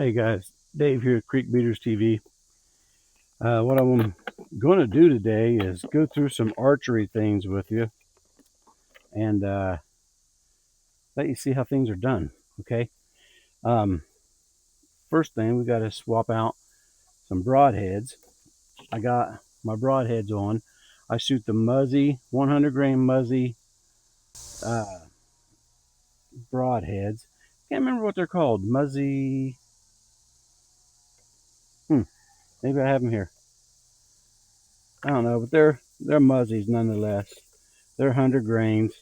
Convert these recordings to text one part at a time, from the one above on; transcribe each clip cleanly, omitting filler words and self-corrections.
Hey guys, Dave here at Creek Beaters TV. What I'm going to do today is go through some archery things with you and let you see how things are done. Okay. Um, First thing, we got to swap out some broadheads. I got my broadheads on. I shoot the Muzzy 100 grain Muzzy broadheads. Can't remember what they're called. Muzzy. Maybe I have them here. I don't know, but they're Muzzies nonetheless. They're 100 grains.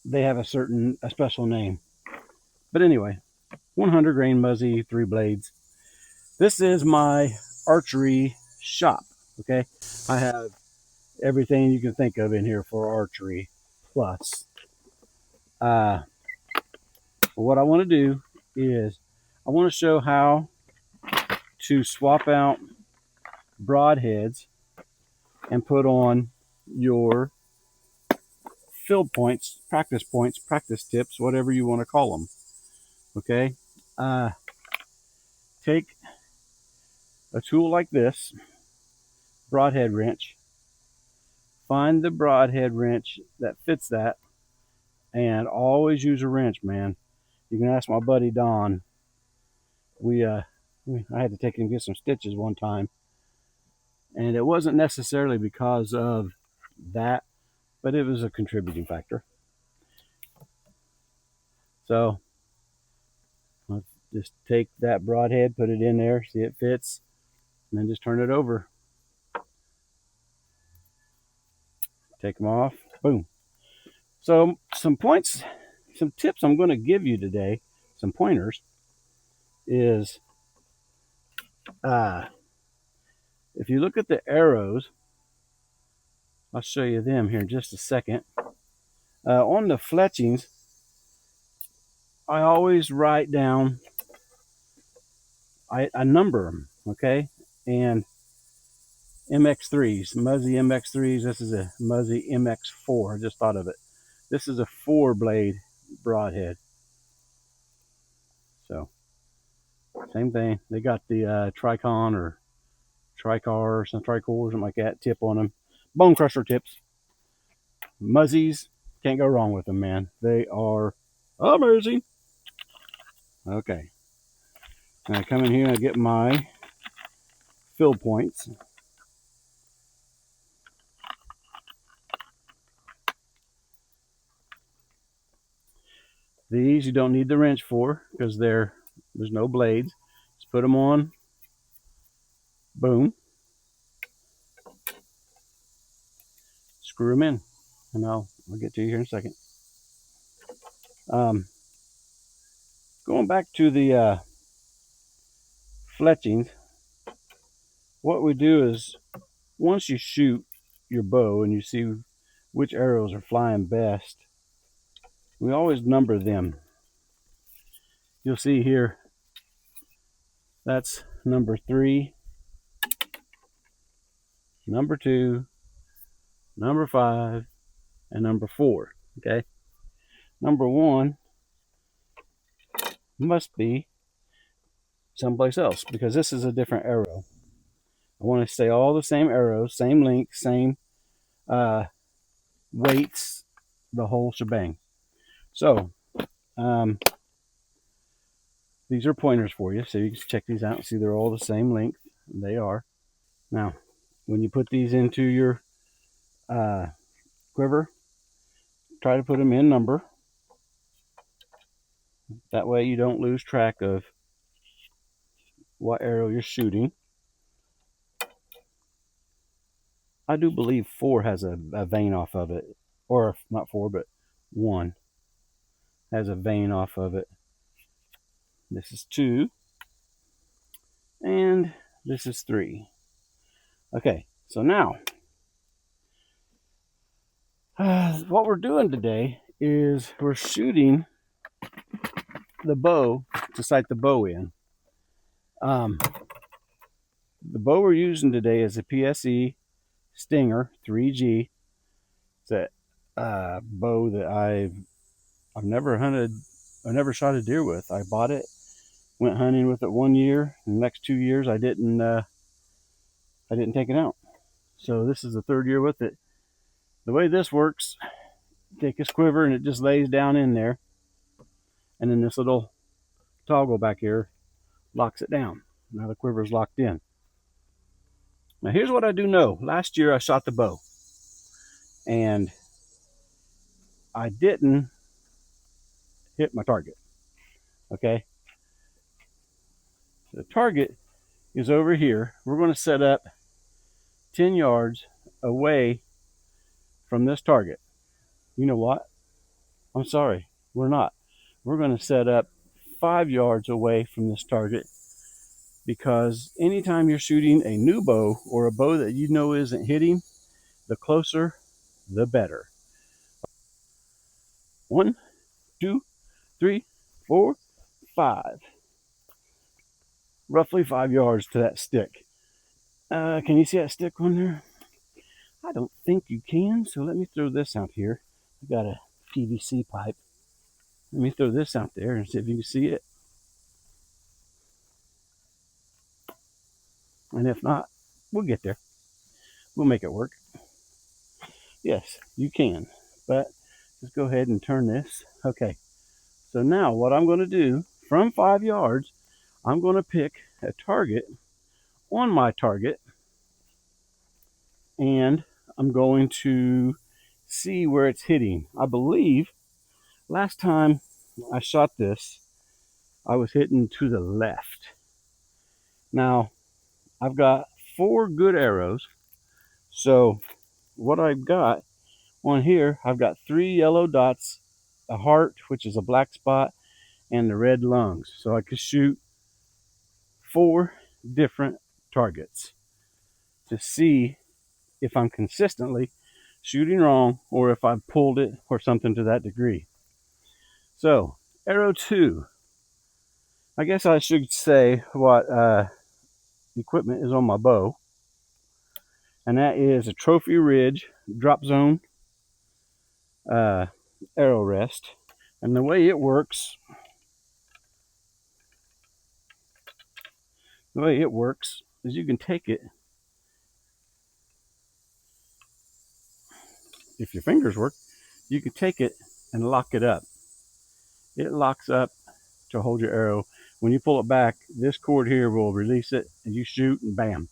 They have a special name. But anyway, 100 grain Muzzy 3 blades. This is my archery shop. Okay, I have everything you can think of in here for archery. Plus, what I want to do is I want to show how to swap out broadheads and put on your field points, practice tips, whatever you want to call them. Okay, take a tool like this, broadhead wrench. Find the broadhead wrench that fits that, and always use a wrench, man. You can ask my buddy Don. I had to take him to get some stitches one time, and it wasn't necessarily because of that, but it was a contributing factor. So let's just take that broadhead, put it in there, see it fits, and then just turn it over. Take them off. Boom. So some points, some tips I'm going to give you today, some pointers, is if you look at the arrows, I'll show you them here in just a second. On the fletchings, I always write down, I number them, okay? And MX3s, Muzzy MX3s, this is a Muzzy MX4, I just thought of it. This is a 4-blade broadhead. So, same thing. They got the Tricon or Tricar or something like that tip on them. Bone crusher tips. Muzzies, can't go wrong with them, man. They are amazing. Okay. Now I come in here and I get my fill points. These you don't need the wrench for because there's no blades. Just put them on. Boom. Screw them in. And I'll get to you here in a second. Going back to the fletchings, what we do is once you shoot your bow and you see which arrows are flying best, we always number them. You'll see here, that's number 3, number 2, number 5, and number 4. Okay, number 1 must be someplace else because this is a different arrow. I want to say all the same arrows, same length, same weights, the whole shebang. So these are pointers for you, so you can check these out and see they're all the same length. They are. Now, when you put these into your quiver, try to put them in number. That way you don't lose track of what arrow you're shooting. I do believe 4 has a vein off of it, or not 4, but 1 has a vein off of it. This is 2, and this is 3. Okay, so now what we're doing today is we're shooting the bow to sight the bow in. The bow we're using today is a PSE Stinger 3G. It's a bow that I've never hunted I never shot a deer with. I bought it, went hunting with it 1 year, and the next 2 years I didn't take it out. So this is the 3rd year with it. The way this works, take this quiver and it just lays down in there, and then this little toggle back here locks it down. Now the quiver is locked in. Now here's what I do know. Last year I shot the bow, and I didn't hit my target. Okay, the target is over here. We're going to set up 10 yards away from this target. You know what? I'm sorry, we're not. We're going to set up 5 yards away from this target, because anytime you're shooting a new bow or a bow that you know isn't hitting, the closer, the better. 1, 2, 3, 4, 5. Roughly 5 yards to that stick. Can you see that stick on there? I don't think you can, so let me throw this out here. I've got a PVC pipe. Let me throw this out there and see if you can see it. And if not, we'll get there. We'll make it work. Yes, you can. But just go ahead and turn this. Okay. So now what I'm going to do, from 5 yards, I'm going to pick a target on my target, and I'm going to see where it's hitting. I believe last time I shot this, I was hitting to the left. Now, I've got 4 good arrows. So what I've got on here, I've got 3 yellow dots, a heart, which is a black spot, and the red lungs. So I could shoot 4 different targets to see if I'm consistently shooting wrong or if I've pulled it or something to that degree. So arrow 2, I guess I should say what equipment is on my bow, and that is a Trophy Ridge drop zone arrow rest. And the way it works, is you can take it, if your fingers work, you can take it and lock it up. It locks up to hold your arrow. When you pull it back, this cord here will release it, and you shoot, and bam.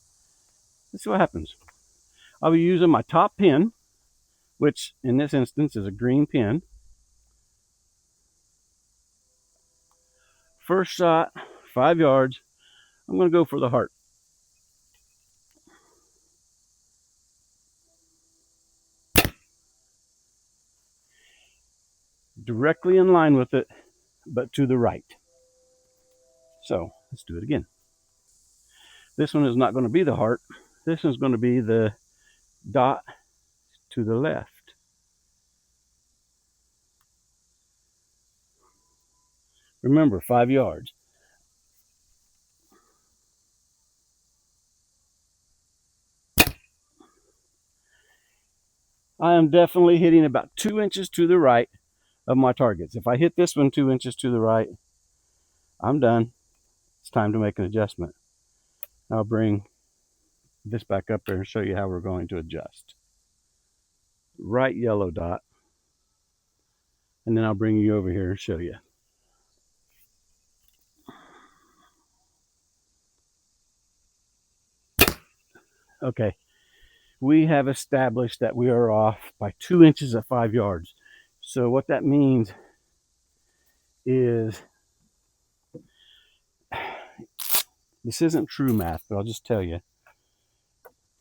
Let's see what happens. I'll be using my top pin, which in this instance is a green pin. First shot, 5 yards. I'm going to go for the heart. Directly in line with it, but to the right. So let's do it again. This one is not going to be the heart. This one's going to be the dot to the left. Remember, 5 yards. I am definitely hitting about 2 inches to the right of my targets. If I hit this one 2 inches to the right, I'm done. It's time to make an adjustment. I'll bring this back up there and show you how we're going to adjust. Right yellow dot, and then I'll bring you over here and show you. Okay, we have established that we are off by 2 inches at 5 yards. So what that means is, this isn't true math, but I'll just tell you,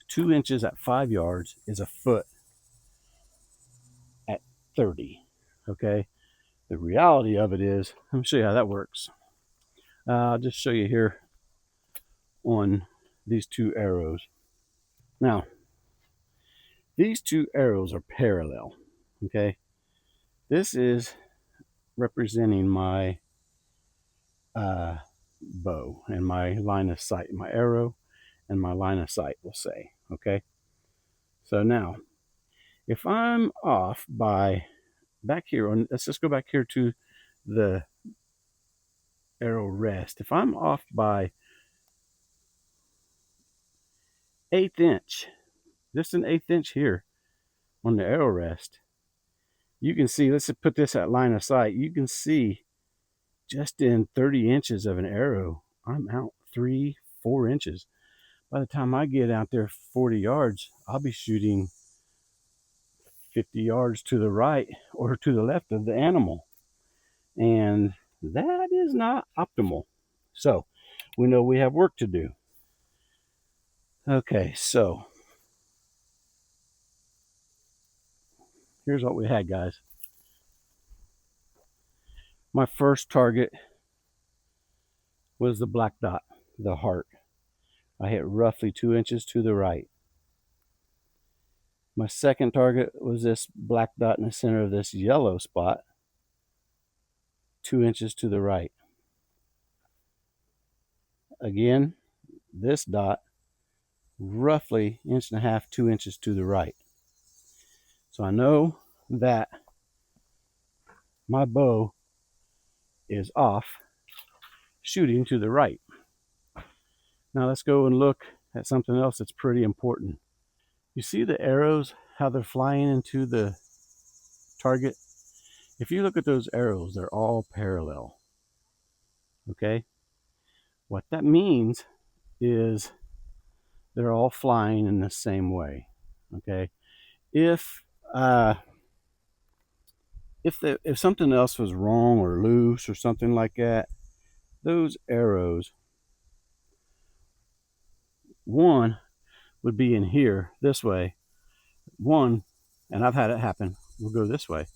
2 inches at 5 yards is a foot at 30. Okay, the reality of it is, let me show you how that works. I'll just show you here on these 2 arrows. Now, these 2 arrows are parallel. Okay, this is representing my bow and my line of sight, my arrow and my line of sight, we'll say. Okay, so now if I'm off by back here, let's just go back here to the arrow rest, if I'm off by 1/8 inch, just an 1/8 inch here on the arrow rest, you can see, let's put this at line of sight, you can see just in 30 inches of an arrow, I'm out 3-4 inches. By the time I get out there 40 yards, I'll be shooting 50 yards to the right or to the left of the animal. And that is not optimal. So we know we have work to do. Okay, so here's what we had, guys. My first target was the black dot, the heart. I hit roughly 2 inches to the right. My second target was this black dot in the center of this yellow spot, 2 inches to the right. Again, this dot, roughly 1.5 inches, 2 inches to the right. So I know that my bow is off, shooting to the right. Now let's go and look at something else that's pretty important. You see the arrows, how they're flying into the target? If you look at those arrows, they're all parallel. Okay? What that means is they're all flying in the same way. Okay? If something else was wrong or loose or something like that, those arrows, one would be in here this way, one, and I've had it happen, will go this way,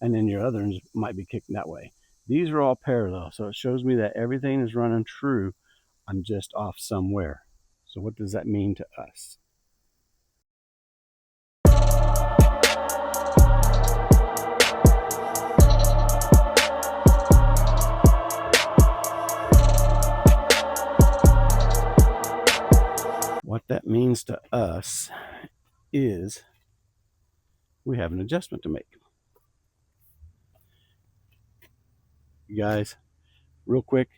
and then your other ones might be kicking that way. These are all parallel, so it shows me that everything is running true. I'm just off somewhere. So what does that mean to us? What that means to us is we have an adjustment to make. You guys, real quick,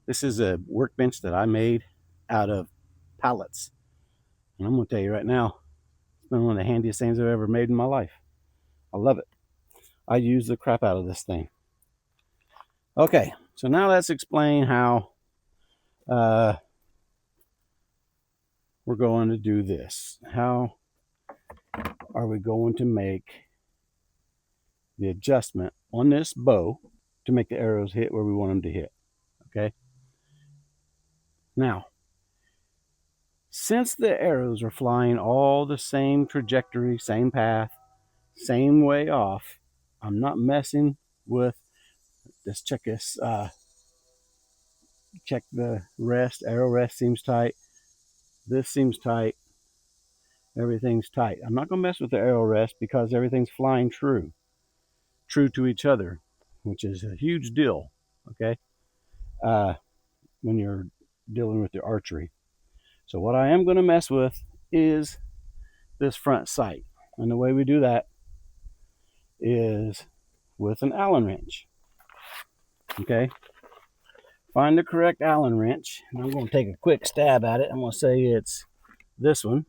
this is a workbench that I made out of pallets. And I'm going to tell you right now, it's been one of the handiest things I've ever made in my life. I love it. I use the crap out of this thing. Okay, so now let's explain how we're going to do this. How are we going to make the adjustment on this bow to make the arrows hit where we want them to hit? Okay. Now, since the arrows are flying all the same trajectory, same path, same way off, I'm not messing with this. Check this. Check the rest. Arrow rest seems tight. This seems tight. Everything's tight. I'm not going to mess with the arrow rest because everything's flying true to each other, which is a huge deal. Okay. When you're dealing with the archery. So what I am going to mess with is this front sight. And the way we do that is with an Allen wrench. Okay. Find the correct Allen wrench. And I'm going to take a quick stab at it. I'm going to say it's this one.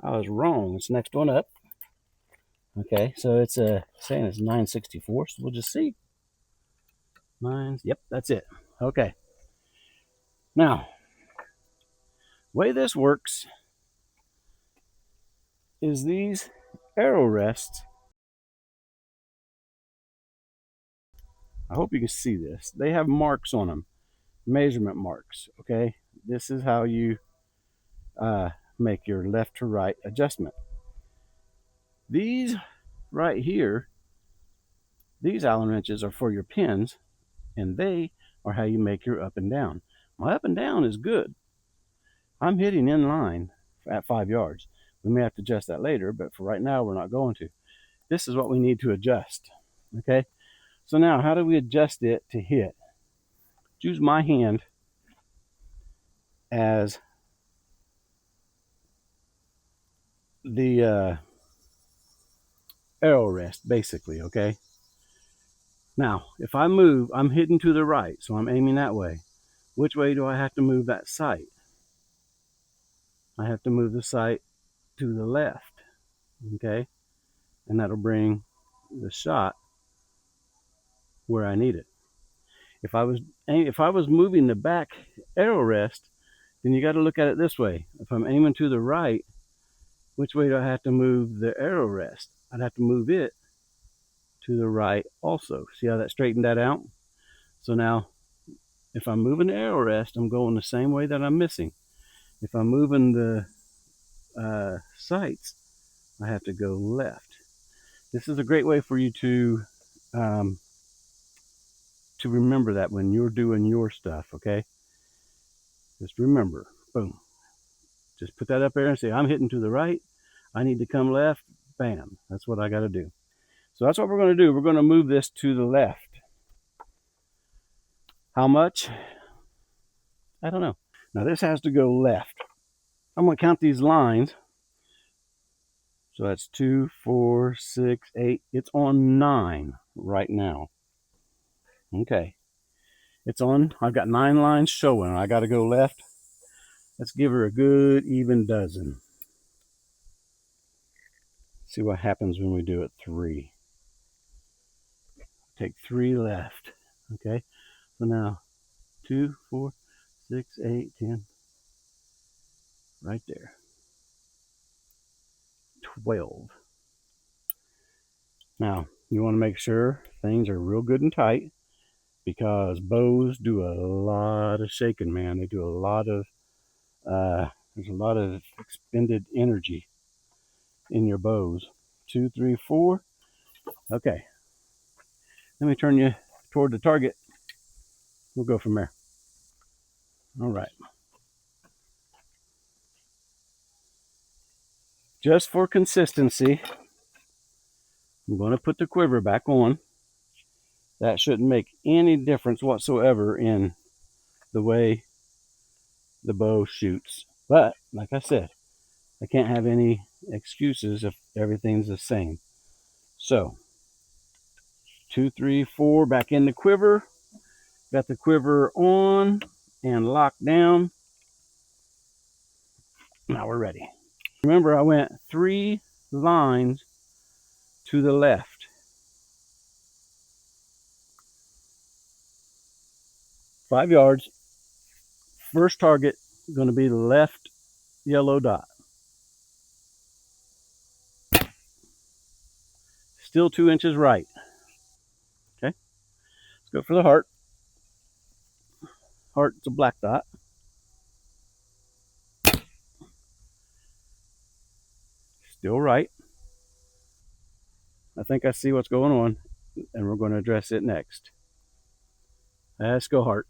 I was wrong. It's next one up. Okay, so it's saying it's 9/64. So we'll just see. Yep, that's it. Okay. Now, the way this works is these arrow rests. I hope you can see this. They have marks on them, measurement marks. Okay, this is how you make your left to right adjustment. These right here, these Allen wrenches are for your pins, and they are how you make your up and down. My up and down is good. I'm hitting in line at 5 yards. We may have to adjust that later, but for right now, we're not going to. This is what we need to adjust. Okay, so now how do we adjust it to hit? Use my hand as the arrow rest, basically. Okay, Now, if I move, I'm hitting to the right, so I'm aiming that way. Which way do I have to move that sight? I have to move the sight to the left, okay? And that'll bring the shot where I need it. If I was moving the back arrow rest, then you got to look at it this way. If I'm aiming to the right, which way do I have to move the arrow rest? I'd have to move it to the right also. See how that straightened that out? So now, if I'm moving the arrow rest, I'm going the same way that I'm missing. If I'm moving the sights, I have to go left. This is a great way for you to remember that when you're doing your stuff, okay? Just remember, boom. Just put that up there and say, I'm hitting to the right. I need to come left. Bam. That's what I got to do. So that's what we're going to do. We're going to move this to the left. How much? I don't know. Now this has to go left. I'm going to count these lines. So that's 2, 4, 6, 8. It's on 9 right now. Okay. It's on. I've got 9 lines showing. I got to go left. Let's give her a good even dozen. See what happens when we do it 3. Take 3 left. Okay. So now 2, 4, 6, 8, 10. Right there. 12. Now, you want to make sure things are real good and tight, because bows do a lot of shaking, man. They do a lot of, there's a lot of expended energy in your bows. 2, 3, 4. Okay. Let me turn you toward the target. We'll go from there. All right. Just for consistency, I'm going to put the quiver back on. That shouldn't make any difference whatsoever in the way the bow shoots. But, like I said, I can't have any excuses if everything's the same. So, 2, 3, 4, back in the quiver. Got the quiver on and locked down. Now we're ready. Remember, I went 3 lines to the left. 5 yards. First target going to be the left yellow dot. Still 2 inches right. Okay. Let's go for the heart. Heart's a black dot. Still right. I think I see what's going on, and we're going to address it next. Let's go heart.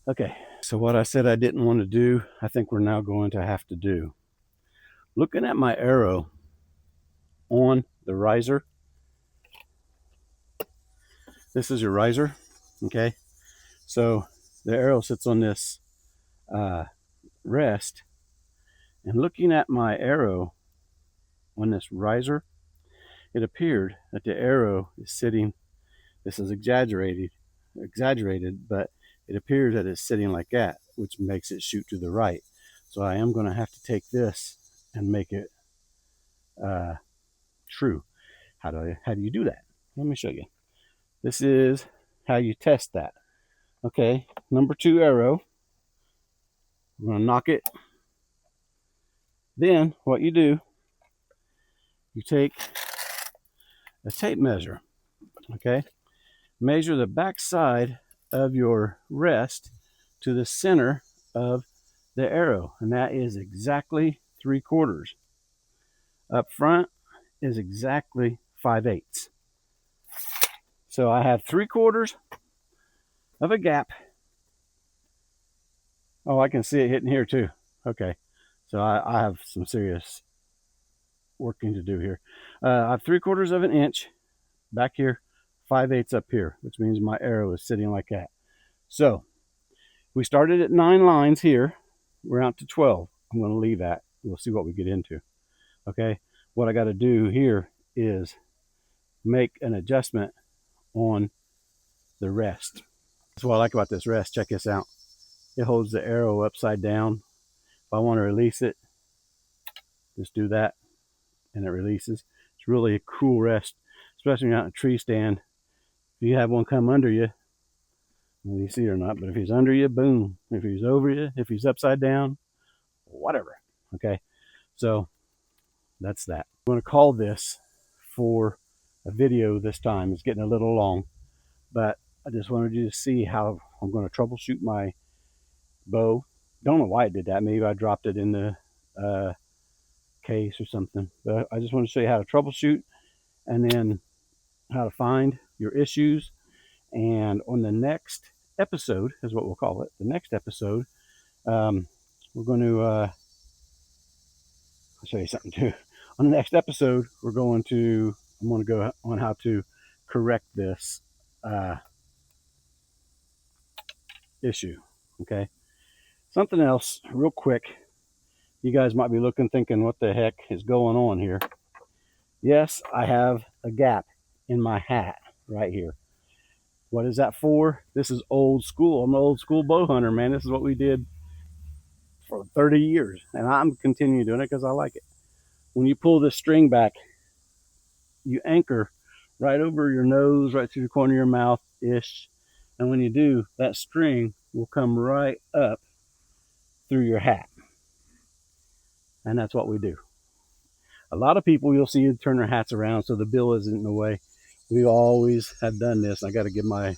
Okay, so what I said I didn't want to do, I think we're now going to have to do. Looking at my arrow on the riser, this is your riser, okay? So the arrow sits on this rest, and looking at my arrow on this riser, it appeared that the arrow is sitting, this is exaggerated, but it appears that it's sitting like that, which makes it shoot to the right. So I am going to have to take this and make it true. How do you do that? Let me show you. This is how you test that. Okay, number 2 arrow. We're going to knock it. Then what you do, you take a tape measure. Okay, measure the back side of your rest to the center of the arrow, and that is exactly 3/4. Up front is exactly 5/8. So I have 3/4 of a gap. Oh, I can see it hitting here too. Okay, so I have some serious working to do here. I have 3/4 of an inch back here, 5/8 up here, which means my arrow is sitting like that. So we started at 9 lines here. We're out to 12. I'm going to leave that. We'll see what we get into. Okay. What I got to do here is make an adjustment on the rest. That's what I like about this rest. Check this out. It holds the arrow upside down. If I want to release it, just do that and it releases. It's really a cool rest, especially when you're out in a tree stand. If you have one come under you, well, you see it or not, but if he's under you, boom. If he's over you, if he's upside down, whatever. Okay, so that's that. I'm going to call this for a video this time. It's getting a little long, but I just wanted you to see how I'm going to troubleshoot my bow. Don't know why it did that. Maybe I dropped it in the case or something, but I just want to show you how to troubleshoot and then how to find your issues. And on the next episode is what we'll call it. The next episode, we're going to I'll show you something too. On the next episode, I'm going to go on how to correct this issue. Okay. Something else real quick. You guys might be looking, thinking, what the heck is going on here? Yes, I have a gap in my hat right here. What is that for? This is old school. I'm an old school bow hunter, man. This is what we did for 30 years, and I'm continuing doing it because I like it. When you pull this string back, you anchor right over your nose, right through the corner of your mouth-ish, and when you do, that string will come right up through your hat, and that's what we do. A lot of people, you'll see, turn their hats around so the bill isn't in the way. We always have done this. I got to give my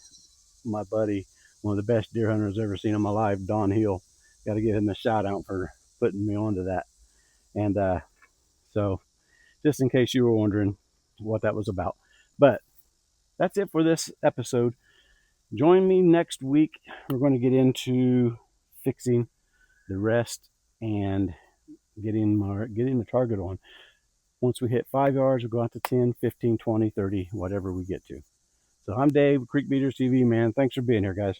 buddy, one of the best deer hunters I've ever seen in my life, Don Hill. Got to give him a shout out for putting me onto that. And so just in case you were wondering what that was about. But that's it for this episode. Join me next week. We're going to get into fixing the rest and getting the target on. Once we hit 5 yards, we'll go out to 10, 15, 20, 30, whatever we get to. So I'm Dave, Creek Beaters TV, man. Thanks for being here, guys.